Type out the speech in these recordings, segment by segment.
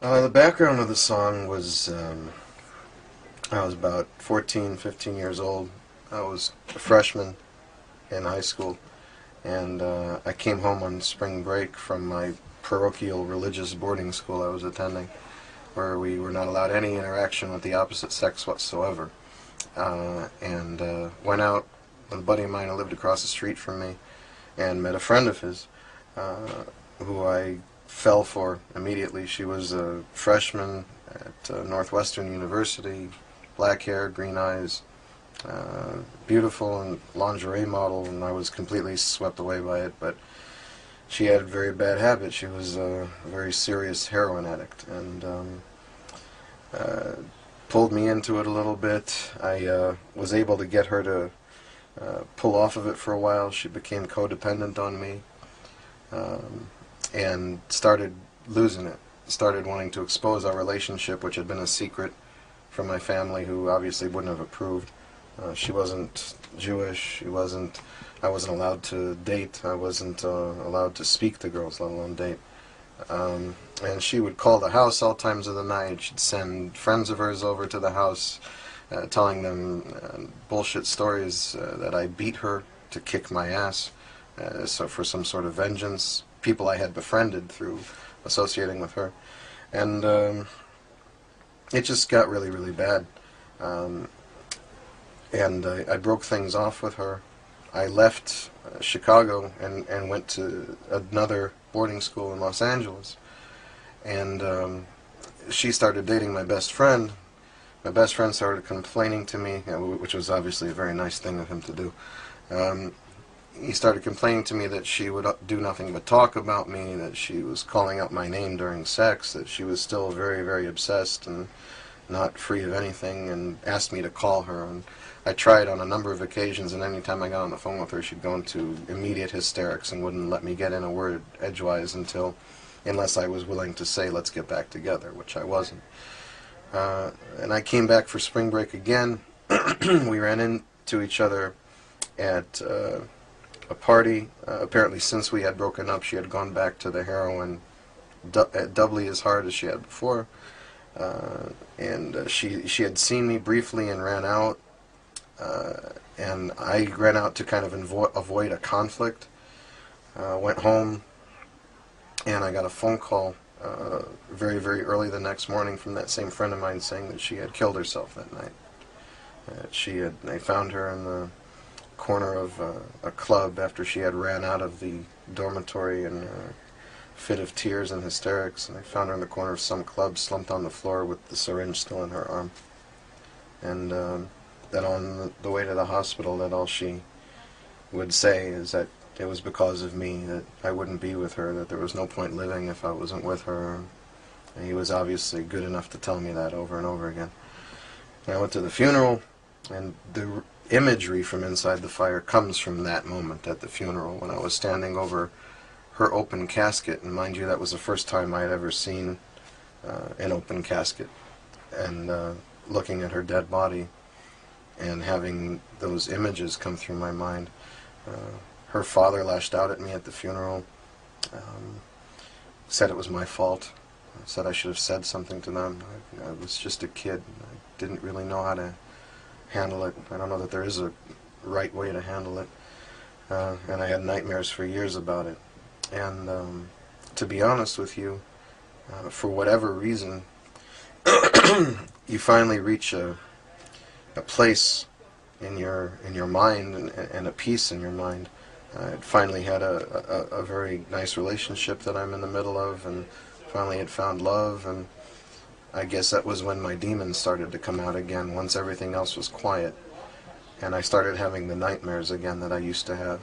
The background of the song was I was about 14, 15 years old. I was a freshman in high school, and I came home on spring break from my parochial religious boarding school I was attending, where we were not allowed any interaction with the opposite sex whatsoever. And went out with a buddy of mine who lived across the street from me and met a friend of his who I fell for immediately. She was a freshman at Northwestern University, black hair, green eyes, beautiful and lingerie model, and I was completely swept away by it. But she had very bad habits. She was a very serious heroin addict, and pulled me into it a little bit. I was able to get her to pull off of it for a while. She became codependent on me, and started losing it. Started wanting to expose our relationship, which had been a secret from my family, who obviously wouldn't have approved. She wasn't Jewish. I wasn't allowed to date. I wasn't allowed to speak to girls, let alone date. And she would call the house all times of the night. She'd send friends of hers over to the house, telling them bullshit stories that I beat her to kick my ass, so for some sort of vengeance. People I had befriended through associating with her. And it just got really, really bad. And I broke things off with her. I left Chicago and went to another boarding school in Los Angeles. And she started dating my best friend. My best friend started complaining to me, which was obviously a very nice thing of him to do. He started complaining to me that she would do nothing but talk about me, that she was calling out my name during sex, that she was still very, very obsessed and not free of anything, and asked me to call her. And I tried on a number of occasions, and any time I got on the phone with her, she'd go into immediate hysterics and wouldn't let me get in a word edgewise unless I was willing to say, let's get back together, which I wasn't. And I came back for spring break again. We ran into each other at a party. Apparently, since we had broken up, she had gone back to the heroin doubly as hard as she had before. And she had seen me briefly and ran out. And I ran out to kind of avoid a conflict. Went home, and I got a phone call very, very early the next morning from that same friend of mine saying that she had killed herself that night. They found her in the corner of a club after she had ran out of the dormitory in a fit of tears and hysterics. And they found her in the corner of some club, slumped on the floor with the syringe still in her arm. And that on the way to the hospital, that all she would say is that it was because of me that I wouldn't be with her, that there was no point living if I wasn't with her. And he was obviously good enough to tell me that over and over again. And I went to the funeral, and the imagery from inside the fire comes from that moment at the funeral, when I was standing over her open casket. And mind you, that was the first time I had ever seen an open casket. And looking at her dead body and having those images come through my mind. Her father lashed out at me at the funeral, said it was my fault, said I should have said something to them. I was just a kid. I didn't really know how to handle it. I don't know that there is a right way to handle it. And I had nightmares for years about it. And to be honest with you, for whatever reason, you finally reach a place in your mind and a peace in your mind. I finally had a very nice relationship that I'm in the middle of, and finally had found love, and I guess that was when my demons started to come out again, once everything else was quiet, and I started having the nightmares again that I used to have.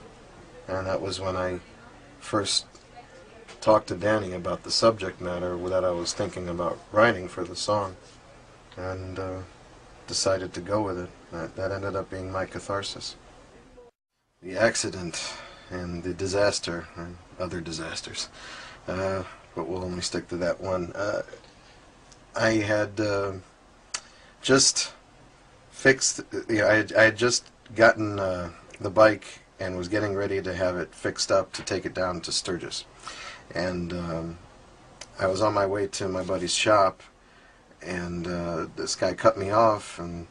And that was when I first talked to Danny about the subject matter that I was thinking about writing for the song, and decided to go with it. That ended up being my catharsis. The accident and the disaster, and other disasters, but we'll only stick to that one. I had just fixed, I had just gotten the bike and was getting ready to have it fixed up to take it down to Sturgis. And I was on my way to my buddy's shop, and this guy cut me off, and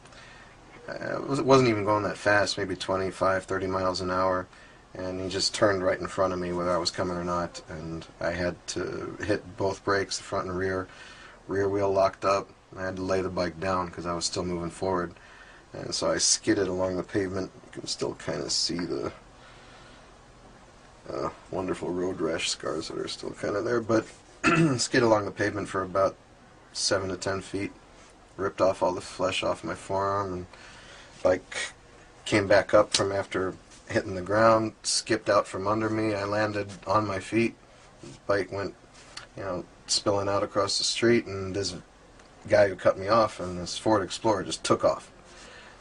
it wasn't even going that fast, maybe 25, 30 miles an hour, and he just turned right in front of me whether I was coming or not, and I had to hit both brakes, the front and rear wheel locked up. I had to lay the bike down because I was still moving forward, and so I skidded along the pavement. You can still kind of see the wonderful road rash scars that are still kind of there, but skid along the pavement for about 7 to 10 feet, ripped off all the flesh off my forearm, and bike came back up from after hitting the ground, skipped out from under me. I landed on my feet. The bike went, spilling out across the street, and this guy who cut me off in this Ford Explorer just took off.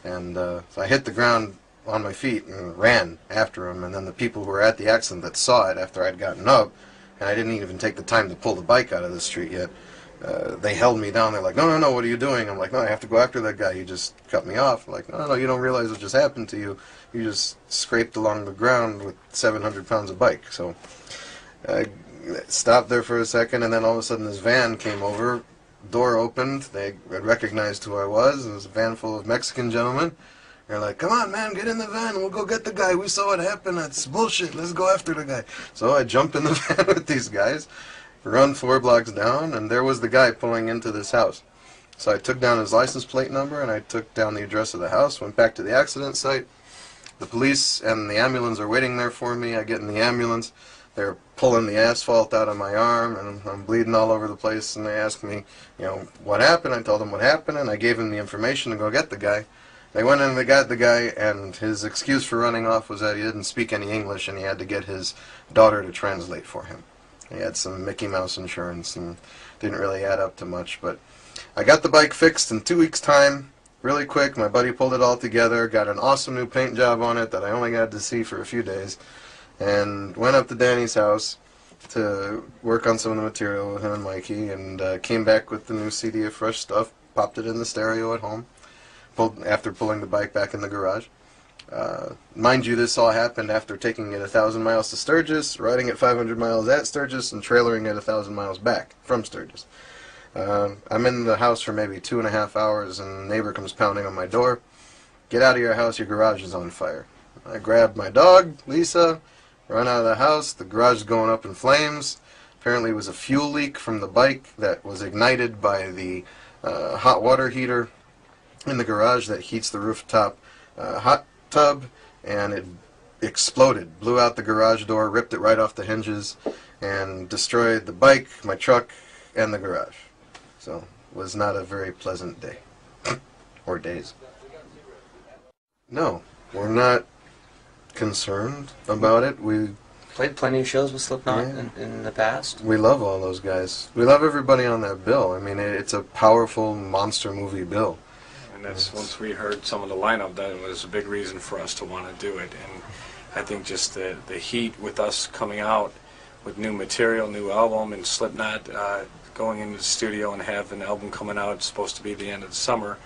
And so I hit the ground on my feet and ran after him, and then the people who were at the accident that saw it after I'd gotten up, and I didn't even take the time to pull the bike out of the street yet, they held me down. They're like, no, what are you doing? I'm like, no, I have to go after that guy. He just cut me off. I'm like, no, you don't realize what just happened to you. You just scraped along the ground with 700 pounds of bike. So I stopped there for a second, and then all of a sudden this van came over, door opened, they recognized who I was. It was a van full of Mexican gentlemen. They're like, come on, man, get in the van, we'll go get the guy. We saw what happened. That's bullshit. Let's go after the guy. So I jumped in the van with these guys, run 4 blocks down, and there was the guy pulling into this house. So I took down his license plate number, and I took down the address of the house, went back to the accident site. The police and the ambulance are waiting there for me. I get in the ambulance. They're pulling the asphalt out of my arm, and I'm bleeding all over the place, and they asked me, what happened? I told them what happened, and I gave them the information to go get the guy. They went in and they got the guy, and his excuse for running off was that he didn't speak any English and he had to get his daughter to translate for him. He had some Mickey Mouse insurance and didn't really add up to much, but I got the bike fixed in 2 weeks' time, really quick. My buddy pulled it all together, got an awesome new paint job on it that I only got to see for a few days, and went up to Danny's house to work on some of the material with him and Mikey, and came back with the new CD of fresh stuff, popped it in the stereo at home, after pulling the bike back in the garage. Mind you, this all happened after taking it 1,000 miles to Sturgis, riding it 500 miles at Sturgis, and trailering it 1,000 miles back from Sturgis. I'm in the house for maybe 2.5 hours, and a neighbor comes pounding on my door. Get out of your house, your garage is on fire. I grabbed my dog, Lisa, run out of the house. The garage is going up in flames. Apparently it was a fuel leak from the bike that was ignited by the hot water heater in the garage that heats the rooftop hot tub, and it exploded, blew out the garage door, ripped it right off the hinges, and destroyed the bike, my truck, and the garage. So it was not a very pleasant day. Or days. No, we're not concerned about it. We played plenty of shows with Slipknot in the past. We love all those guys. We love everybody on that bill. I mean, it's a powerful monster movie bill. And that's, once we heard some of the lineup, that was a big reason for us to want to do it. And I think just the heat with us coming out with new material, new album, and Slipknot going into the studio and have an album coming out, it's supposed to be the end of the summer.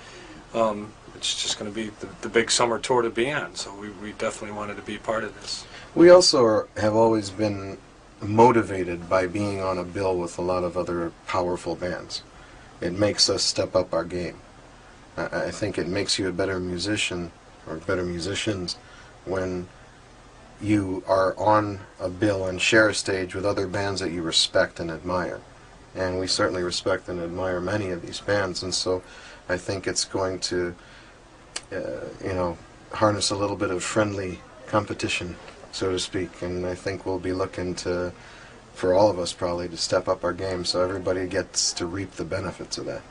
It's just going to be the big summer tour to be on, so we definitely wanted to be part of this. We also have always been motivated by being on a bill with a lot of other powerful bands. It makes us step up our game. I think it makes you a better musician, or better musicians, when you are on a bill and share a stage with other bands that you respect and admire. And we certainly respect and admire many of these bands, and so I think it's going to, harness a little bit of friendly competition, so to speak, and I think we'll be looking for all of us probably, to step up our game so everybody gets to reap the benefits of that.